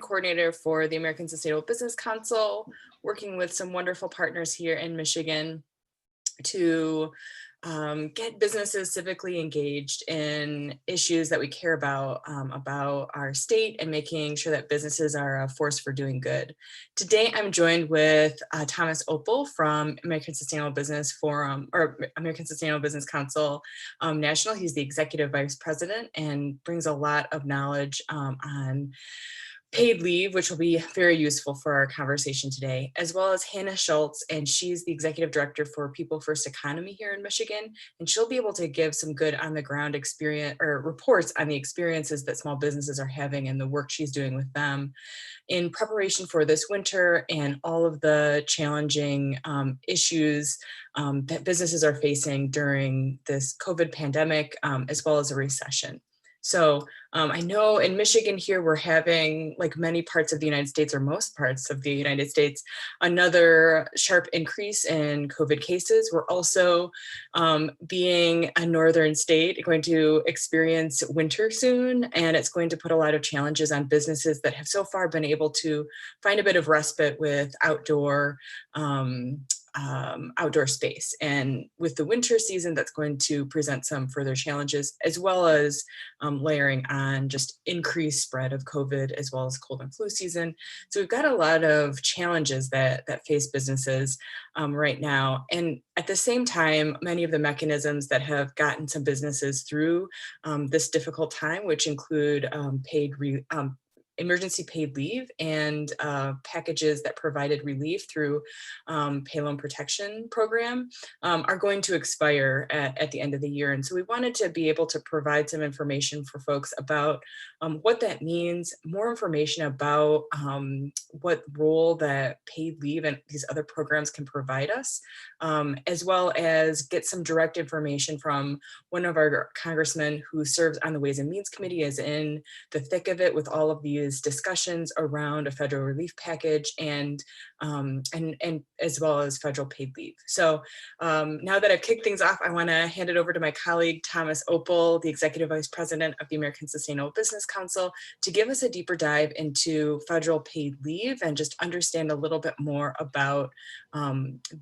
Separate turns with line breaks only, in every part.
coordinator for the American Sustainable Business Council, working with some wonderful partners here in Michigan to get businesses civically engaged in issues that we care about our state, and making sure that businesses are a force for doing good. Today, I'm joined with Thomas Opel from American Sustainable Business Forum, or American Sustainable Business Council National. He's the executive vice president and brings a lot of knowledge on paid leave, which will be very useful for our conversation today, as well as Hannah Schultz, and she's the executive director for People First Economy here in Michigan, and she'll be able to give some good on the ground experience or reports on the experiences that small businesses are having and the work she's doing with them in preparation for this winter and all of the challenging issues that businesses are facing during this COVID pandemic, as well as a recession. So I know in Michigan here, we're having, like many parts of the United States, or most parts of the United States, another sharp increase in COVID cases. We're also, being a northern state, going to experience winter soon, and it's going to put a lot of challenges on businesses that have so far been able to find a bit of respite with outdoor space. And with the winter season, that's going to present some further challenges, as well as layering on just increased spread of COVID, as well as cold and flu season. So we've got a lot of challenges that face businesses right now. And at the same time, many of the mechanisms that have gotten some businesses through this difficult time, which include emergency paid leave and packages that provided relief through pay loan protection program, are going to expire at the end of the year. And so we wanted to be able to provide some information for folks about what that means, more information about what role that paid leave and these other programs can provide us, as well as get some direct information from one of our congressmen who serves on the Ways and Means Committee, is in the thick of it with all of these discussions around a federal relief package and as well as federal paid leave. So now that I've kicked things off, I want to hand it over to my colleague, Thomas Opel, the Executive Vice President of the American Sustainable Business Council, to give us a deeper dive into federal paid leave and just understand a little bit more about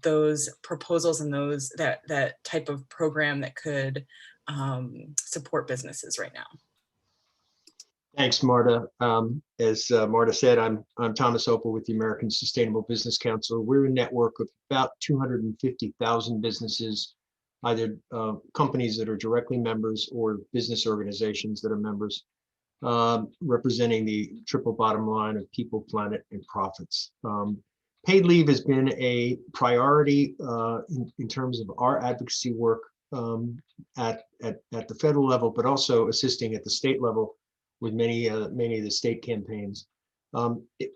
those proposals and that type of program that could support businesses right now.
Thanks, Marta. As Marta said, I'm Thomas Opel with the American Sustainable Business Council. We're a network of about 250,000 businesses, either companies that are directly members or business organizations that are members, representing the triple bottom line of people, planet, and profits. Paid leave has been a priority in terms of our advocacy work at the federal level, but also assisting at the state level with many of the state campaigns,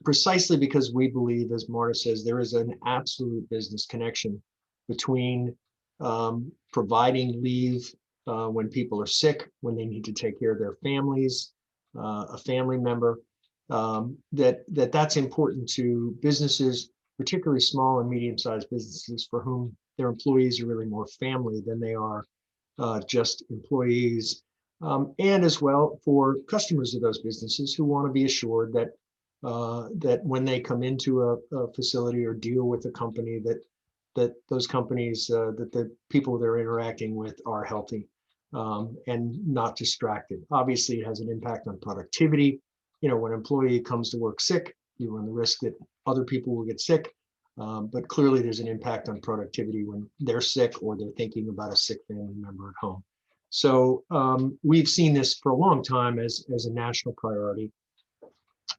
precisely because we believe, as Marta says, there is an absolute business connection between providing leave when people are sick, when they need to take care of their families, a family member, that's important to businesses, particularly small and medium-sized businesses for whom their employees are really more family than they are just employees. And as well for customers of those businesses who want to be assured that that when they come into a facility or deal with a company, that those companies, that the people they're interacting with are healthy and not distracted. Obviously, it has an impact on productivity. You know, when an employee comes to work sick, you run the risk that other people will get sick. But clearly, there's an impact on productivity when they're sick or they're thinking about a sick family member at home. So we've seen this for a long time as a national priority,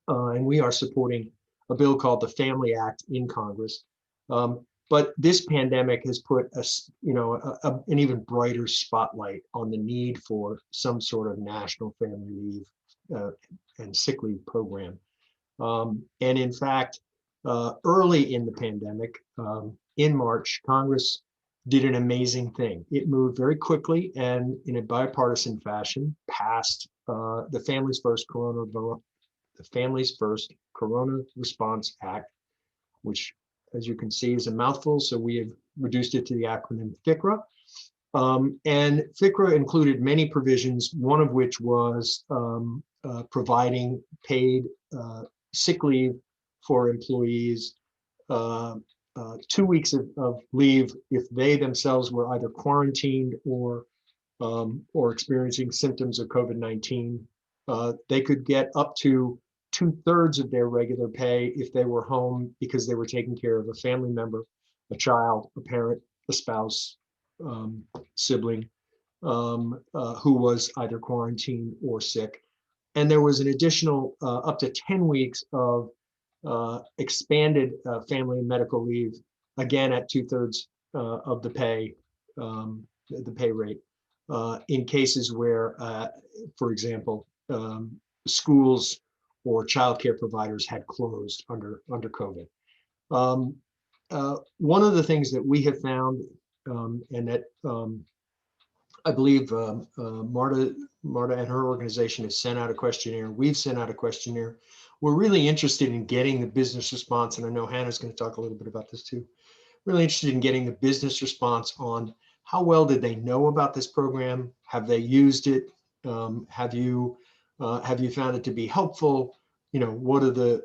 and we are supporting a bill called the Family Act in Congress. But this pandemic has put an even brighter spotlight on the need for some sort of national family leave and sick leave program. And in fact, early in the pandemic, in March, Congress did an amazing thing. It moved very quickly and in a bipartisan fashion passed the Families First Corona Response Act, which, as you can see, is a mouthful. So we have reduced it to the acronym FICRA. And FICRA included many provisions, one of which was providing paid sick leave for employees, 2 weeks of leave if they themselves were either quarantined or experiencing symptoms of COVID-19. They could get up to 2/3 of their regular pay if they were home because they were taking care of a family member, a child, a parent, a spouse, sibling, who was either quarantined or sick. And there was an additional up to 10 weeks of expanded family and medical leave, again at 2/3 of the pay rate, in cases where, for example, schools or childcare providers had closed under COVID. One of the things that we have found, and that I believe Marta and her organization has sent out a questionnaire. We've sent out a questionnaire. We're really interested in getting the business response, and I know Hannah's going to talk a little bit about this too. Really interested in getting the business response on how well did they know about this program? Have they used it? Have you found it to be helpful? You know, what are the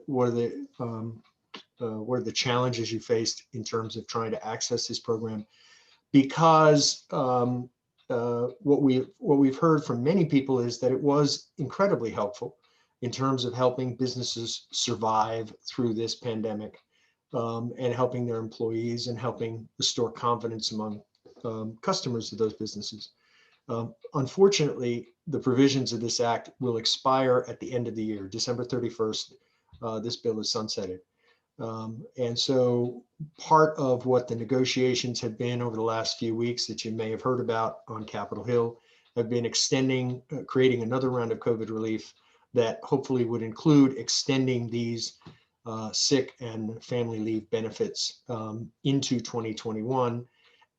challenges you faced in terms of trying to access this program? Because what we've heard from many people is that it was incredibly helpful in terms of helping businesses survive through this pandemic, and helping their employees and helping restore confidence among customers of those businesses. Unfortunately, the provisions of this act will expire at the end of the year, December 31st. This bill is sunsetted. And so part of what the negotiations have been over the last few weeks that you may have heard about on Capitol Hill have been extending, creating another round of COVID relief that hopefully would include extending these sick and family leave benefits into 2021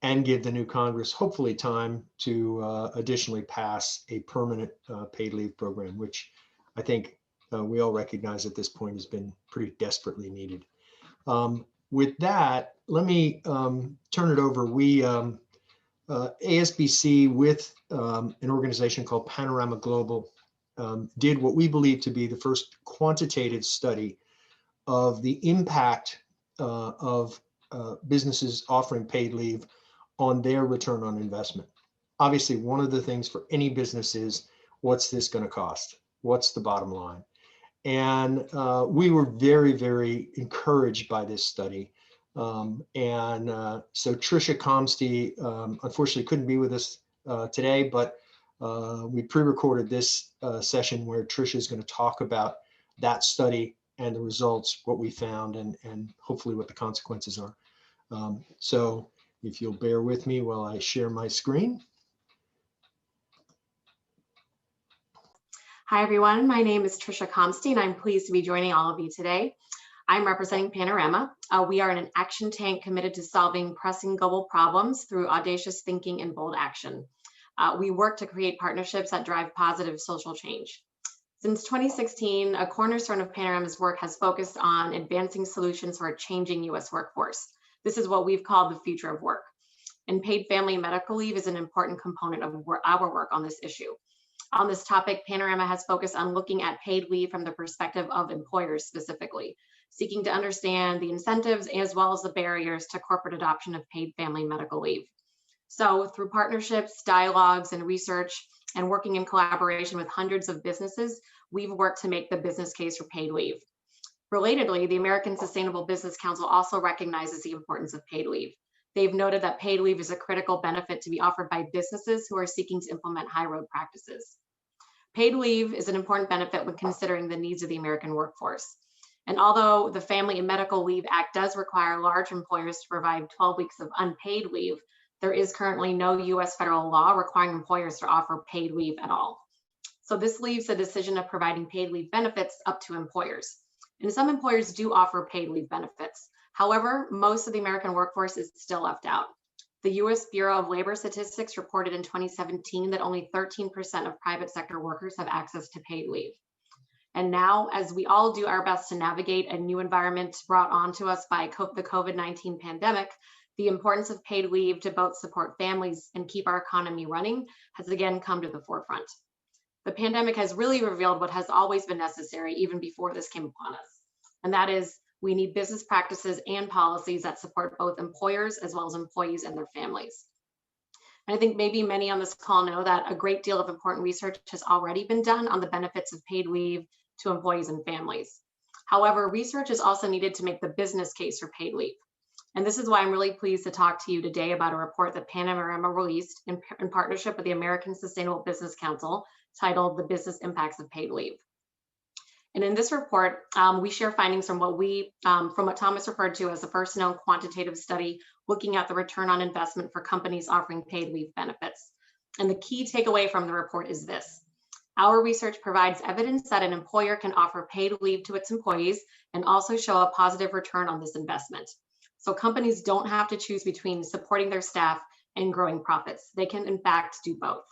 and give the new Congress hopefully time to additionally pass a permanent paid leave program, which I think we all recognize at this point has been pretty desperately needed. With that, let me turn it over. We, ASBC with an organization called Panorama Global, did what we believe to be the first quantitative study of the impact of businesses offering paid leave on their return on investment. Obviously, one of the things for any business is, what's this going to cost? What's the bottom line? And we were very, very encouraged by this study. So Tricia Comsty unfortunately couldn't be with us today, but we pre-recorded this session where Tricia is going to talk about that study and the results, what we found, and hopefully what the consequences are. So if you'll bear with me while I share my screen.
Hi, everyone. My name is Tricia Comsty, and I'm pleased to be joining all of you today. I'm representing Panorama. We are an action tank committed to solving pressing global problems through audacious thinking and bold action. We work to create partnerships that drive positive social change. Since 2016, a cornerstone of Panorama's work has focused on advancing solutions for a changing U.S. workforce. This is what we've called the future of work. And paid family and medical leave is an important component of our work on this issue. On this topic, Panorama has focused on looking at paid leave from the perspective of employers specifically, seeking to understand the incentives as well as the barriers to corporate adoption of paid family medical leave. So through partnerships, dialogues, and research, and working in collaboration with hundreds of businesses, we've worked to make the business case for paid leave. Relatedly, the American Sustainable Business Council also recognizes the importance of paid leave. They've noted that paid leave is a critical benefit to be offered by businesses who are seeking to implement high road practices. Paid leave is an important benefit when considering the needs of the American workforce. And although the Family and Medical Leave Act does require large employers to provide 12 weeks of unpaid leave, there is currently no US federal law requiring employers to offer paid leave at all. So this leaves the decision of providing paid leave benefits up to employers. And some employers do offer paid leave benefits. However, most of the American workforce is still left out. The US Bureau of Labor Statistics reported in 2017 that only 13% of private sector workers have access to paid leave. And now, as we all do our best to navigate a new environment brought on to us by the COVID-19 pandemic, the importance of paid leave to both support families and keep our economy running has again come to the forefront. The pandemic has really revealed what has always been necessary even before this came upon us. and that is we need business practices and policies that support both employers as well as employees and their families. And I think maybe many on this call know that a great deal of important research has already been done on the benefits of paid leave to employees and families. However, research is also needed to make the business case for paid leave. And this is why I'm really pleased to talk to you today about a report that Panorama released in partnership with the American Sustainable Business Council titled The Business Impacts of Paid Leave. And in this report, we share findings from what Thomas referred to as the first known quantitative study looking at the return on investment for companies offering paid leave benefits. And the key takeaway from the report is this: our research provides evidence that an employer can offer paid leave to its employees and also show a positive return on this investment. So companies don't have to choose between supporting their staff and growing profits. They can in fact do both.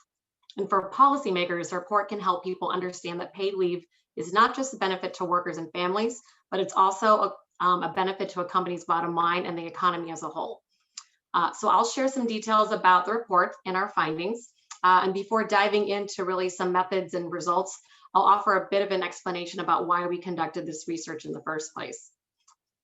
And for policymakers, the report can help people understand that paid leave is not just a benefit to workers and families, but it's also a benefit to a company's bottom line and the economy as a whole. So I'll share some details about the report and our findings. And before diving into really some methods and results, I'll offer a bit of an explanation about why we conducted this research in the first place.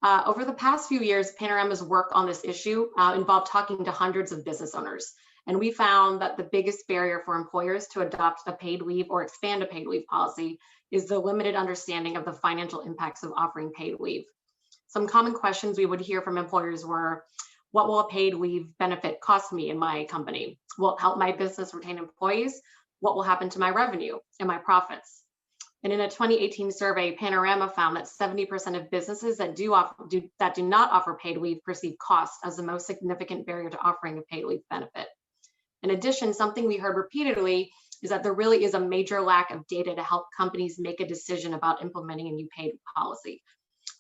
Over the past few years, Panorama's work on this issue involved talking to hundreds of business owners. And we found that the biggest barrier for employers to adopt a paid leave or expand a paid leave policy is the limited understanding of the financial impacts of offering paid leave. Some common questions we would hear from employers were, what will a paid leave benefit cost me in my company? Will it help my business retain employees? What will happen to my revenue and my profits? And in a 2018 survey, Panorama found that 70% of businesses that do not offer paid leave perceive cost as the most significant barrier to offering a paid leave benefit. In addition, something we heard repeatedly is that there really is a major lack of data to help companies make a decision about implementing a new paid policy,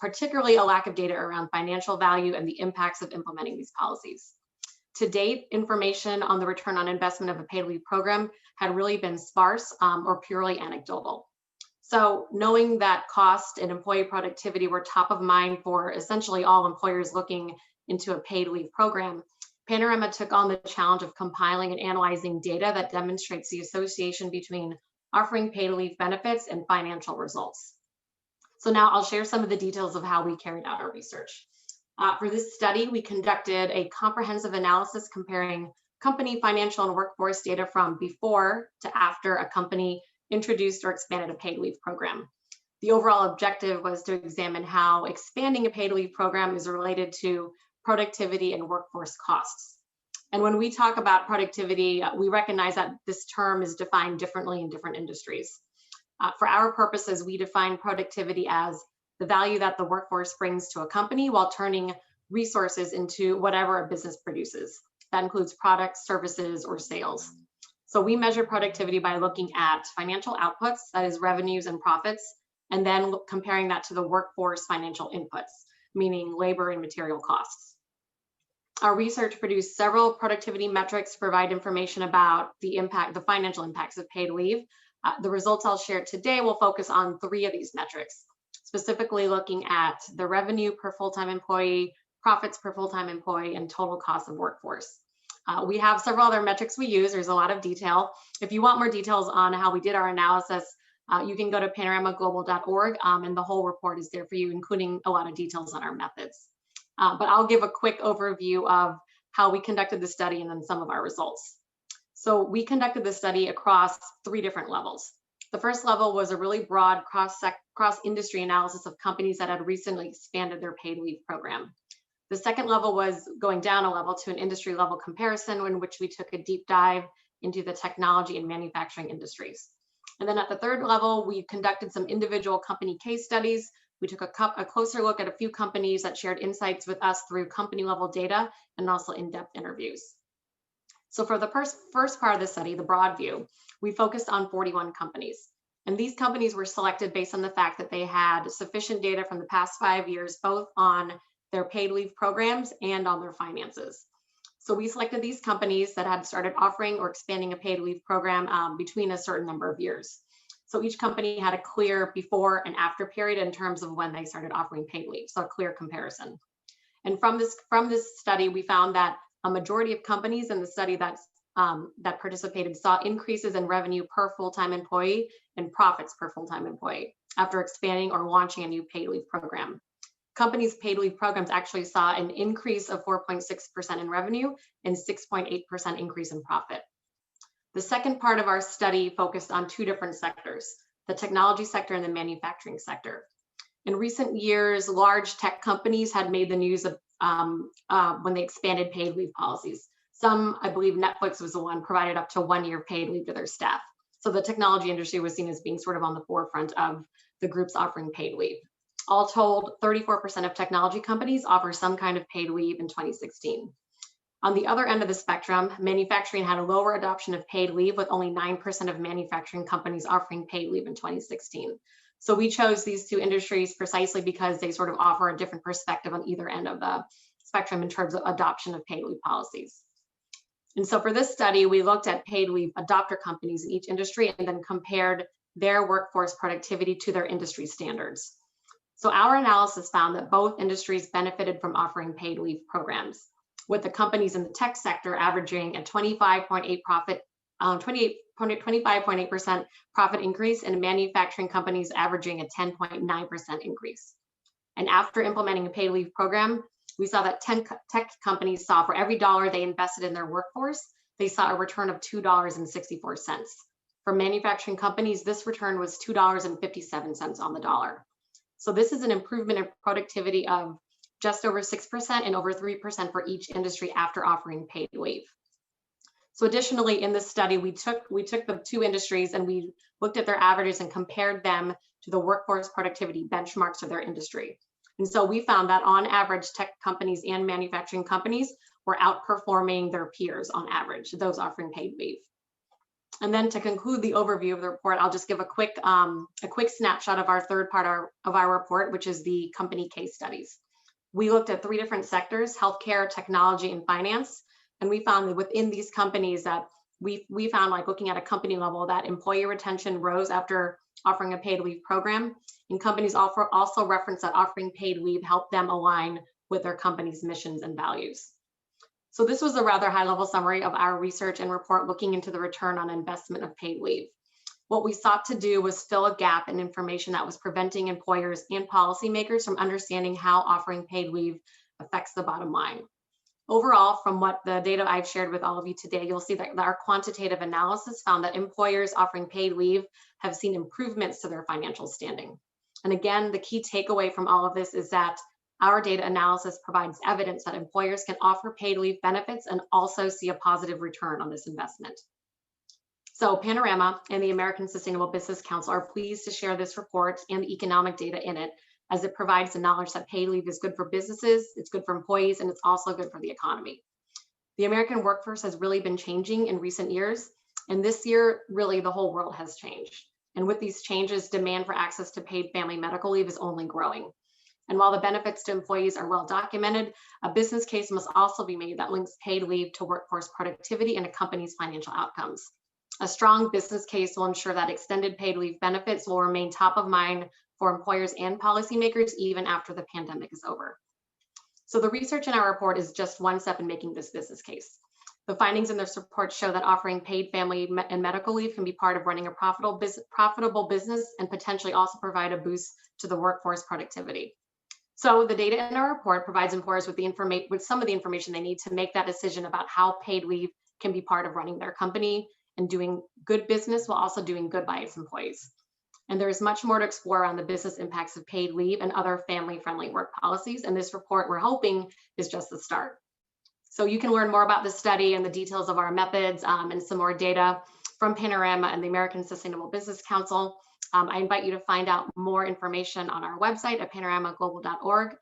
particularly a lack of data around financial value and the impacts of implementing these policies. To date, information on the return on investment of a paid leave program had really been sparse or purely anecdotal. So knowing that cost and employee productivity were top of mind for essentially all employers looking into a paid leave program, Panorama took on the challenge of compiling and analyzing data that demonstrates the association between offering paid leave benefits and financial results. So now I'll share some of the details of how we carried out our research. For this study, we conducted a comprehensive analysis comparing company financial and workforce data from before to after a company introduced or expanded a paid leave program. The overall objective was to examine how expanding a paid leave program is related to productivity and workforce costs. And when we talk about productivity, we recognize that this term is defined differently in different industries. For our purposes, we define productivity as the value that the workforce brings to a company while turning resources into whatever a business produces. That includes products, services, or sales. So we measure productivity by looking at financial outputs, that is revenues and profits, and then comparing that to the workforce financial inputs, meaning labor and material costs. Our research produced several productivity metrics to provide information about the financial impacts of paid leave. The results I'll share today will focus on 3 of these metrics, specifically looking at the revenue per full-time employee, profits per full-time employee, and total cost of workforce. We have several other metrics we use. There's a lot of detail. If you want more details on how we did our analysis, you can go to panoramaglobal.org, and the whole report is there for you, including a lot of details on our methods. But I'll give a quick overview of how we conducted the study and then some of our results. So we conducted the study across 3 different levels. The first level was a really broad cross-industry analysis of companies that had recently expanded their paid leave program. The second level was going down a level to an industry level comparison in which we took a deep dive into the technology and manufacturing industries. And then at the third level, we conducted some individual company case studies. We took a closer look at a few companies that shared insights with us through company level data and also in-depth interviews. So for the first part of the study, the broad view, we focused on 41 companies. And these companies were selected based on the fact that they had sufficient data from the past 5 years, both on their paid leave programs and on their finances. So we selected these companies that had started offering or expanding a paid leave program between a certain number of years. So each company had a clear before and after period in terms of when they started offering paid leave, so a clear comparison. And from this study, we found that a majority of companies in the study that participated saw increases in revenue per full-time employee and profits per full-time employee. after expanding or launching a new paid leave program. Companies' paid leave programs actually saw an increase of 4.6% in revenue and 6.8% increase in profit. The second part of our study focused on two different sectors, the technology sector and the manufacturing sector. In recent years, large tech companies had made the news of, when they expanded paid leave policies. Some, I believe Netflix was the one, provided up to 1 year paid leave to their staff. So the technology industry was seen as being sort of on the forefront of the groups offering paid leave. All told, 34% of technology companies offer some kind of paid leave in 2016. On the other end of the spectrum, manufacturing had a lower adoption of paid leave, with only 9% of manufacturing companies offering paid leave in 2016. So we chose these two industries precisely because they sort of offer a different perspective on either end of the spectrum in terms of adoption of paid leave policies. And so for this study, we looked at paid leave adopter companies in each industry and then compared their workforce productivity to their industry standards. So our analysis found that both industries benefited from offering paid leave programs, with the companies in the tech sector averaging a 25.8% profit increase, and manufacturing companies averaging a 10.9% increase. And after implementing a paid leave program, we saw that tech companies saw, for every dollar they invested in their workforce, they saw a return of $2.64. For manufacturing companies, this return was $2.57 on the dollar. So this is an improvement in productivity of just over 6% and over 3% for each industry after offering paid leave. So additionally, in this study, we took the two industries and we looked at their averages and compared them to the workforce productivity benchmarks of their industry. And so we found that on average, tech companies and manufacturing companies were outperforming their peers on average, those offering paid leave. And then to conclude the overview of the report, I'll just give a quick snapshot of our third part of our report, which is the company case studies. We looked at three different sectors: healthcare, technology, and finance. And we found that within these companies that we found, like looking at a company level, that employee retention rose after offering a paid leave program. And companies also reference that offering paid leave helped them align with their company's missions and values. So this was a rather high-level summary of our research and report looking into the return on investment of paid leave. What we sought to do was fill a gap in information that was preventing employers and policymakers from understanding how offering paid leave affects the bottom line. Overall, from what the data I've shared with all of you today, you'll see that our quantitative analysis found that employers offering paid leave have seen improvements to their financial standing. And again, the key takeaway from all of this is that our data analysis provides evidence that employers can offer paid leave benefits and also see a positive return on this investment. So Panorama and the American Sustainable Business Council are pleased to share this report and the economic data in it, as it provides the knowledge that paid leave is good for businesses, it's good for employees, and it's also good for the economy. The American workforce has really been changing in recent years, and this year, really the whole world has changed. And with these changes, demand for access to paid family medical leave is only growing. And while the benefits to employees are well documented, a business case must also be made that links paid leave to workforce productivity and a company's financial outcomes. A strong business case will ensure that extended paid leave benefits will remain top of mind for employers and policymakers even after the pandemic is over. So the research in our report is just one step in making this business case. The findings in this report show that offering paid family and medical leave can be part of running a profitable business and potentially also provide a boost to the workforce productivity. So the data in our report provides employers with some of the information they need to make that decision about how paid leave can be part of running their company and doing good business while also doing good by its employees. And there is much more to explore on the business impacts of paid leave and other family-friendly work policies. And this report, we're hoping, is just the start. So you can learn more about this study and the details of our methods and some more data from Panorama and the American Sustainable Business Council. I invite you to find out more information on our website at panoramaglobal.org.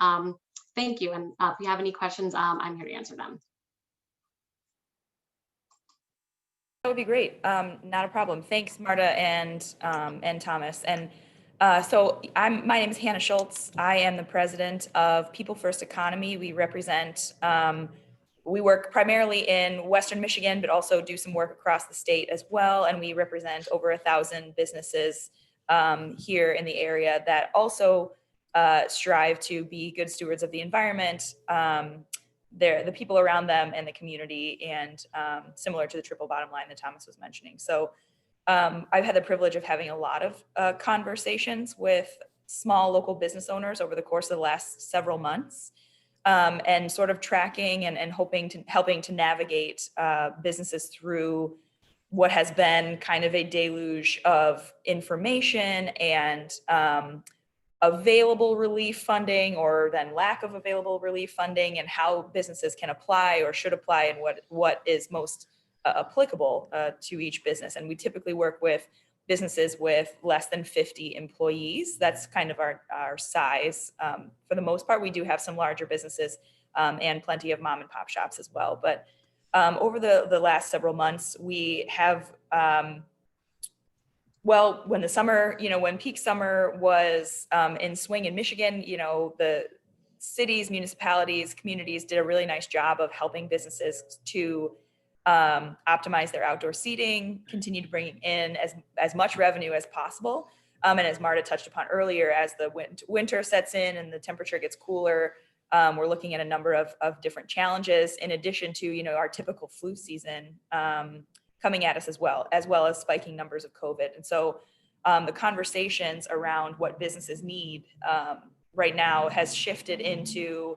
Thank you. And if you have any questions, I'm here to answer them.
That would be great. Not a problem. Thanks, Marta and Thomas. And so my name is Hannah Schultz. I am the president of People First Economy. We represent, we work primarily in Western Michigan, but also do some work across the state as well. And we represent over 1,000 businesses here in the area that also strive to be good stewards of the environment, the people around them and the community, and similar to the triple bottom line that Thomas was mentioning. So I've had the privilege of having a lot of conversations with small local business owners over the course of the last several months, and sort of tracking and helping to navigate businesses through what has been kind of a deluge of information and available relief funding, or then lack of available relief funding, and how businesses can apply or should apply, and what is most applicable to each business. And we typically work with businesses with less than 50 employees. That's kind of our size. For the most part, we do have some larger businesses and plenty of mom and pop shops as well. But over the last several months, we have, when the summer, when peak summer was in swing in Michigan, the cities, municipalities, communities did a really nice job of helping businesses to optimize their outdoor seating, continue to bring in as much revenue as possible. And as Marta touched upon earlier, as the winter sets in and the temperature gets cooler, we're looking at a number of different challenges, in addition to, our typical flu season coming at us as well as spiking numbers of COVID. And so the conversations around what businesses need right now has shifted into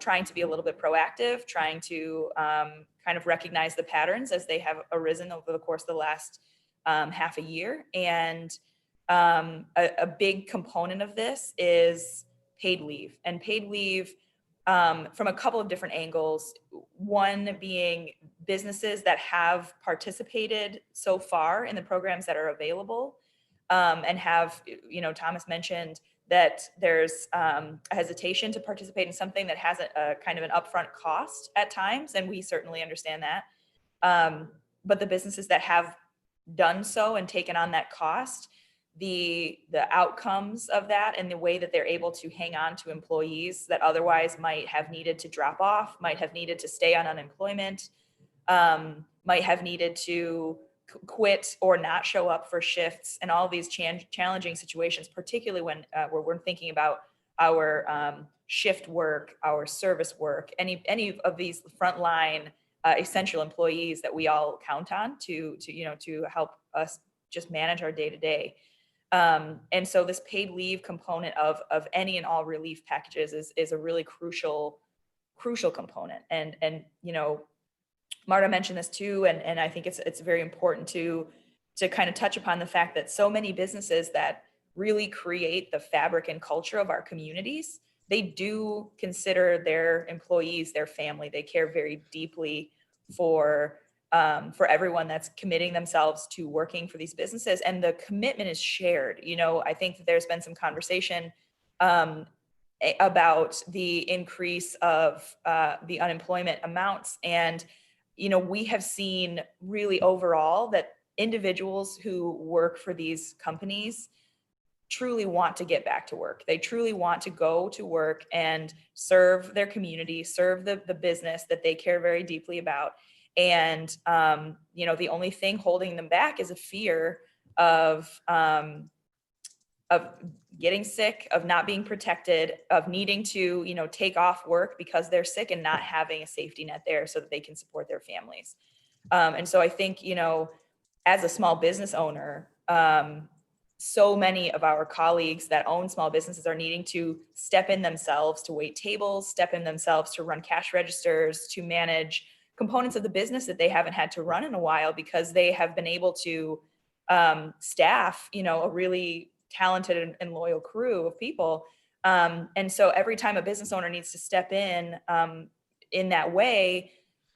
trying to be a little bit proactive, trying to kind of recognize the patterns as they have arisen over the course of the last half a year. And a big component of this is paid leave, and paid leave from a couple of different angles. One being businesses that have participated so far in the programs that are available, and have, Thomas mentioned that there's a hesitation to participate in something that has a kind of an upfront cost at times, and we certainly understand that. But the businesses that have done so and taken on that cost, the outcomes of that and the way that they're able to hang on to employees that otherwise might have needed to drop off, might have needed to stay on unemployment, might have needed to quit or not show up for shifts, and all these challenging situations, particularly when we're thinking about our shift work, our service work, any of these frontline essential employees that we all count on to help us just manage our day to day. And so this paid leave component of any and all relief packages is a really crucial component. And Marta mentioned this too, and I think it's very important to kind of touch upon the fact that so many businesses that really create the fabric and culture of our communities, they do consider their employees their family. They care very deeply for everyone that's committing themselves to working for these businesses, and the commitment is shared. I think that there's been some conversation about the increase of the unemployment amounts, and we have seen really overall that individuals who work for these companies truly want to get back to work. They truly want to go to work and serve their community, serve the business that they care very deeply about. And, the only thing holding them back is a fear of getting sick, of not being protected, of needing to, take off work because they're sick and not having a safety net there so that they can support their families. And so I think, as a small business owner, so many of our colleagues that own small businesses are needing to step in themselves to wait tables, step in themselves to run cash registers, to manage components of the business that they haven't had to run in a while, because they have been able to staff, a really talented and loyal crew of people. And so every time a business owner needs to step in that way,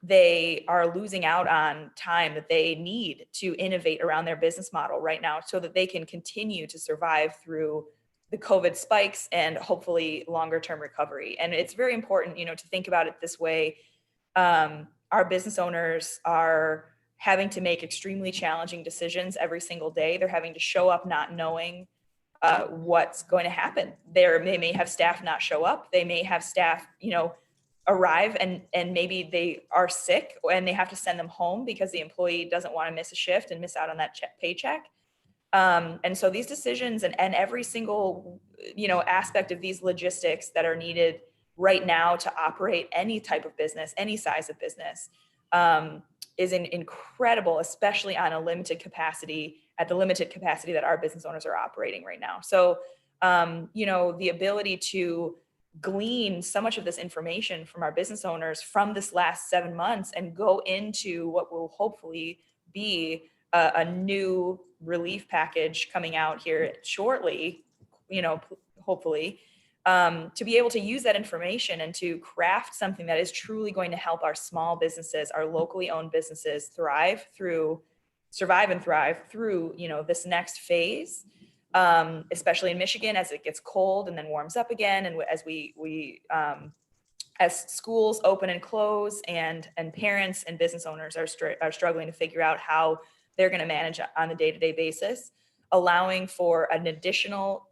they are losing out on time that they need to innovate around their business model right now so that they can continue to survive through the COVID spikes and hopefully longer term recovery. And it's very important, to think about it this way. Our business owners are having to make extremely challenging decisions every single day. They're having to show up not knowing what's going to happen. They may have staff not show up. They may have staff, arrive and maybe they are sick and they have to send them home because the employee doesn't want to miss a shift and miss out on that paycheck. And so these decisions and every single, aspect of these logistics that are needed right now to operate any type of business, any size of business, incredible, especially on a limited capacity, at the limited capacity that our business owners are operating right now. So, the ability to glean so much of this information from our business owners from this last 7 months and go into what will hopefully be a new relief package coming out here shortly, hopefully, to be able to use that information and to craft something that is truly going to help our small businesses, our locally owned businesses survive and thrive through, this next phase, especially in Michigan as it gets cold and then warms up again. And as schools open and close and parents and business owners are struggling to figure out how they're going to manage on a day-to-day basis, allowing for an additional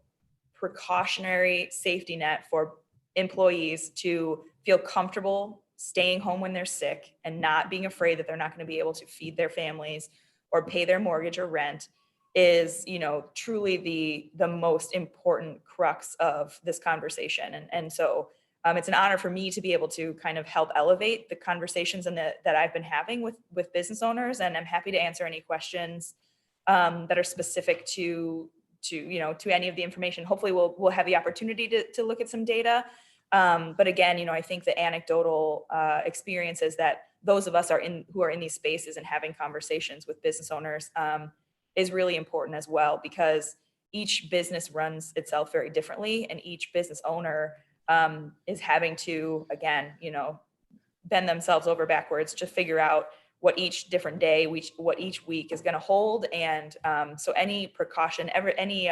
precautionary safety net for employees to feel comfortable staying home when they're sick and not being afraid that they're not going to be able to feed their families or pay their mortgage or rent is, truly the most important crux of this conversation. And so it's an honor for me to be able to kind of help elevate the conversations that I've been having with business owners. And I'm happy to answer any questions that are specific to any of the information. Hopefully we'll have the opportunity to look at some data. But again, I think the anecdotal experiences that those of us who are in these spaces and having conversations with business owners is really important as well, because each business runs itself very differently, and each business owner is having to, again, bend themselves over backwards to figure out what each different day, what each week is going to hold. And so any precaution, anything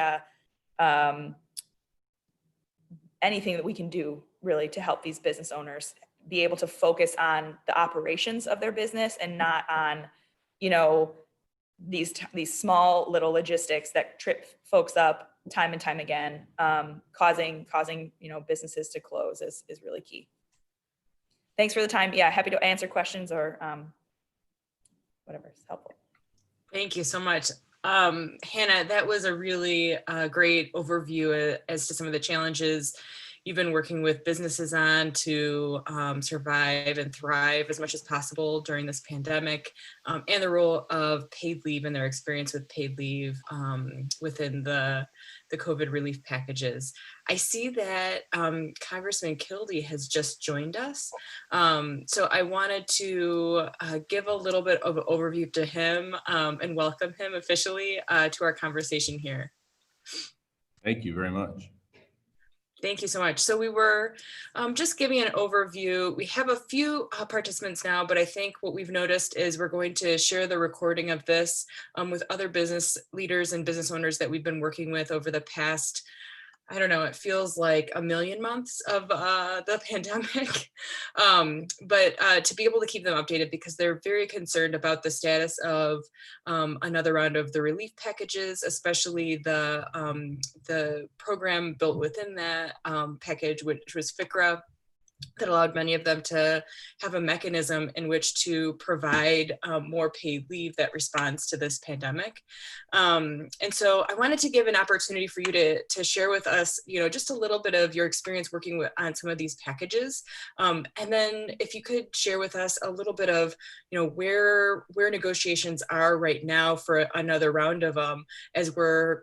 that we can do really to help these business owners be able to focus on the operations of their business and not on, these small little logistics that trip folks up time and time again, causing businesses to close is really key. Thanks for the time. Yeah, happy to answer questions or whatever is helpful.
Thank you so much. Hannah, that was a really great overview as to some of the challenges you've been working with businesses on to survive and thrive as much as possible during this pandemic, and the role of paid leave and their experience with paid leave within the COVID relief packages. I see that Congressman Kildee has just joined us. So I wanted to give a little bit of an overview to him and welcome him officially to our conversation here.
Thank you very much.
Thank you so much. So we were just giving an overview. We have a few participants now, but I think what we've noticed is we're going to share the recording of this with other business leaders and business owners that we've been working with over the past, I don't know, it feels like a million months of the pandemic, but to be able to keep them updated because they're very concerned about the status of another round of the relief packages, especially the program built within that package, which was FCRA, that allowed many of them to have a mechanism in which to provide more paid leave that responds to this pandemic. And so I wanted to give an opportunity for you to share with us, just a little bit of your experience working on some of these packages. And then if you could share with us a little bit of, where negotiations are right now for another round of them as we're,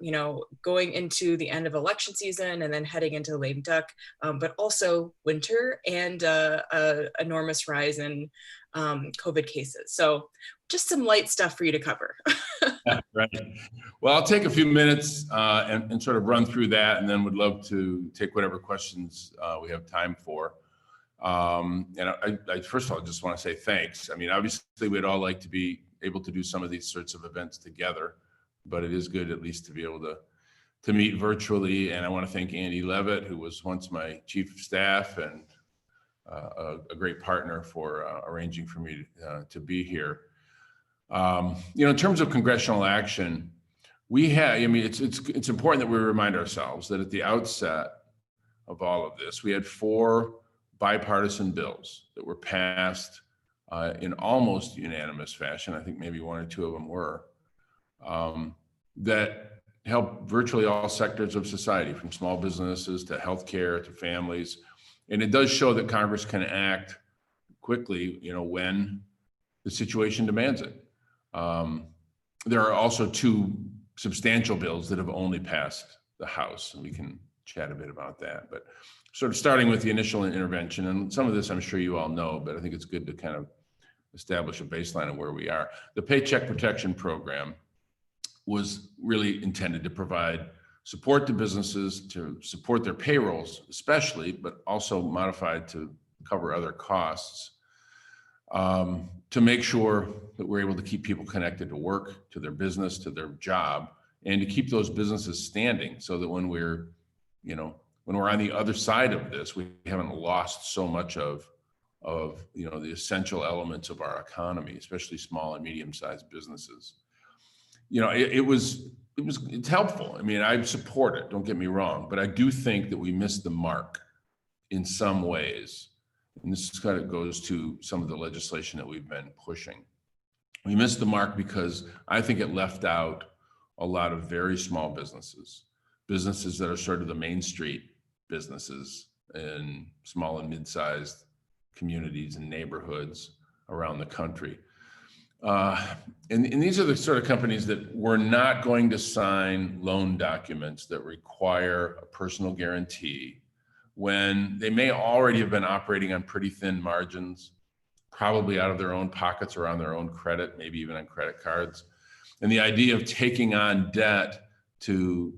going into the end of election season and then heading into lame duck, but also winter and a enormous rise in COVID cases. So just some light stuff for you to cover.
Right. Well, I'll take a few minutes and sort of run through that, and then would love to take whatever questions we have time for. And I first of all, just want to say thanks. I mean, obviously we'd all like to be able to do some of these sorts of events together, but it is good at least to be able to meet virtually. And I want to thank Andy Levitt, who was once my chief of staff and a great partner for arranging for me to be here. In terms of congressional action, it's important that we remind ourselves that at the outset of all of this, we had 4 bipartisan bills that were passed in almost unanimous fashion. I think maybe 1 or 2 of them were, that help virtually all sectors of society, from small businesses to healthcare to families. And it does show that Congress can act quickly, when the situation demands it. There are also two substantial bills that have only passed the House, and we can chat a bit about that. But sort of starting with the initial intervention, and some of this I'm sure you all know, but I think it's good to kind of establish a baseline of where we are. The Paycheck Protection Program was really intended to provide support to businesses, to support their payrolls especially, but also modified to cover other costs, to make sure that we're able to keep people connected to work, to their business, to their job, and to keep those businesses standing so that when we're on the other side of this, we haven't lost so much of the essential elements of our economy, especially small and medium-sized businesses. It's helpful. I mean, I support it, don't get me wrong, but I do think that we missed the mark in some ways. And this kind of goes to some of the legislation that we've been pushing. We missed the mark because I think it left out a lot of very small businesses that are sort of the Main Street businesses in small and mid-sized communities and neighborhoods around the country. And these are the sort of companies that were not going to sign loan documents that require a personal guarantee when they may already have been operating on pretty thin margins, probably out of their own pockets or on their own credit, maybe even on credit cards. And the idea of taking on debt to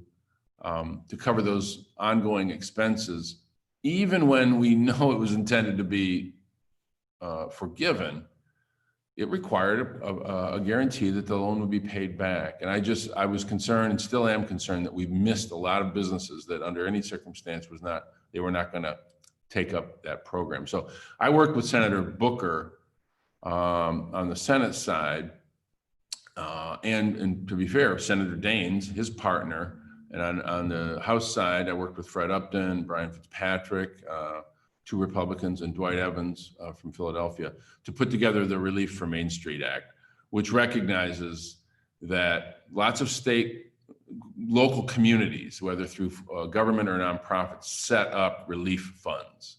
cover those ongoing expenses, even when we know it was intended to be forgiven, it required a guarantee that the loan would be paid back. And I was concerned and still am concerned that we've missed a lot of businesses that under any circumstance they were not going to take up that program. So I worked with Senator Booker on the Senate side, and to be fair, Senator Daines, his partner, and on the House side, I worked with Fred Upton, Brian Fitzpatrick, two Republicans, and Dwight Evans from Philadelphia, to put together the Relief for Main Street Act, which recognizes that lots of local communities, whether through government or nonprofits, set up relief funds.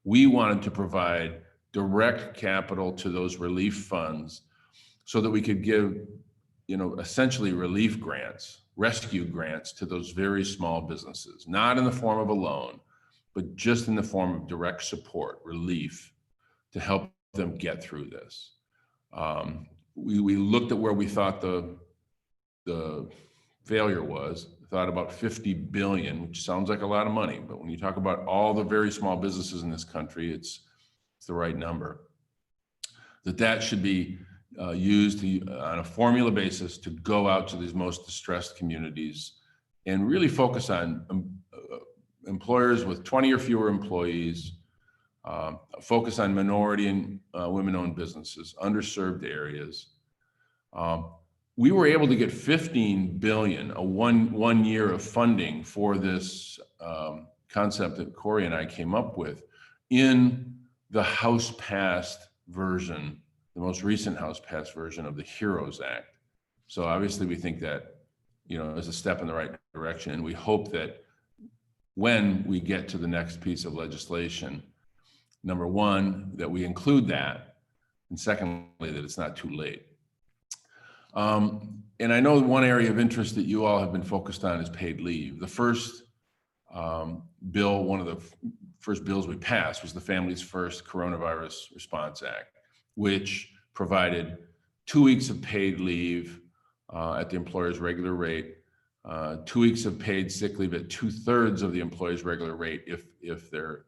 We wanted to provide direct capital to those relief funds so that we could give, essentially relief grants, rescue grants to those very small businesses, not in the form of a loan, but just in the form of direct support, relief, to help them get through this. We looked at where we thought the failure was, thought about $50 billion, which sounds like a lot of money, but when you talk about all the very small businesses in this country, it's the right number. That should be used on a formula basis to go out to these most distressed communities and really focus on employers with 20 or fewer employees, focus on minority and women-owned businesses, underserved areas. We were able to get $15 billion, one year of funding for this concept that Corey and I came up with in the House-passed version, the most recent House-passed version of the HEROES Act. So obviously we think that, is a step in the right direction, and we hope that when we get to the next piece of legislation, number one, that we include that, and secondly, that it's not too late. And I know one area of interest that you all have been focused on is paid leave. The first bill, one of the first bills we passed, was the Families First Coronavirus Response Act, which provided 2 weeks of paid leave at the employer's regular rate, 2 weeks of paid sick leave at 2/3 of the employee's regular rate if they're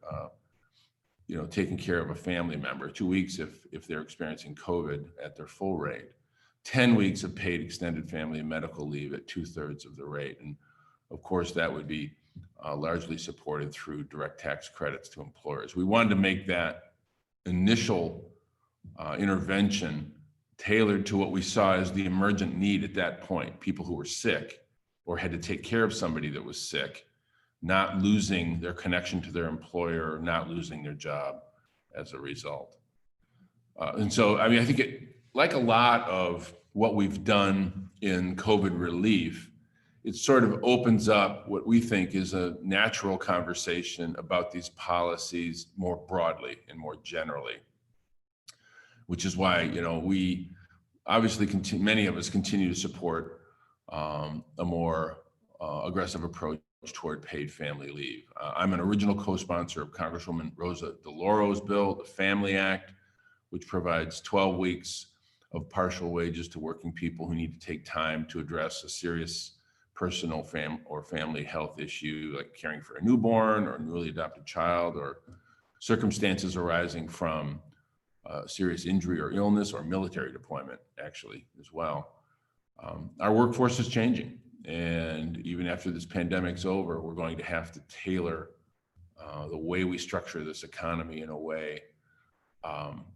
taking care of a family member, 2 weeks if they're experiencing COVID at their full rate, 10 weeks of paid extended family and medical leave at 2/3 of the rate. And of course, that would be largely supported through direct tax credits to employers. We wanted to make that initial intervention tailored to what we saw as the emergent need at that point, people who were sick or had to take care of somebody that was sick, not losing their connection to their employer, not losing their job as a result. And so, I think like a lot of what we've done in COVID relief, it sort of opens up what we think is a natural conversation about these policies more broadly and more generally. which is why, we obviously many of us continue to support a more aggressive approach toward paid family leave. I'm an original co-sponsor of Congresswoman Rosa DeLauro's bill, the Family Act, which provides 12 weeks of partial wages to working people who need to take time to address a serious personal family health issue, like caring for a newborn or a newly adopted child, or circumstances arising from serious injury or illness or military deployment, actually, as well. Our workforce is changing. And even after this pandemic's over, we're going to have to tailor the way we structure this economy in a way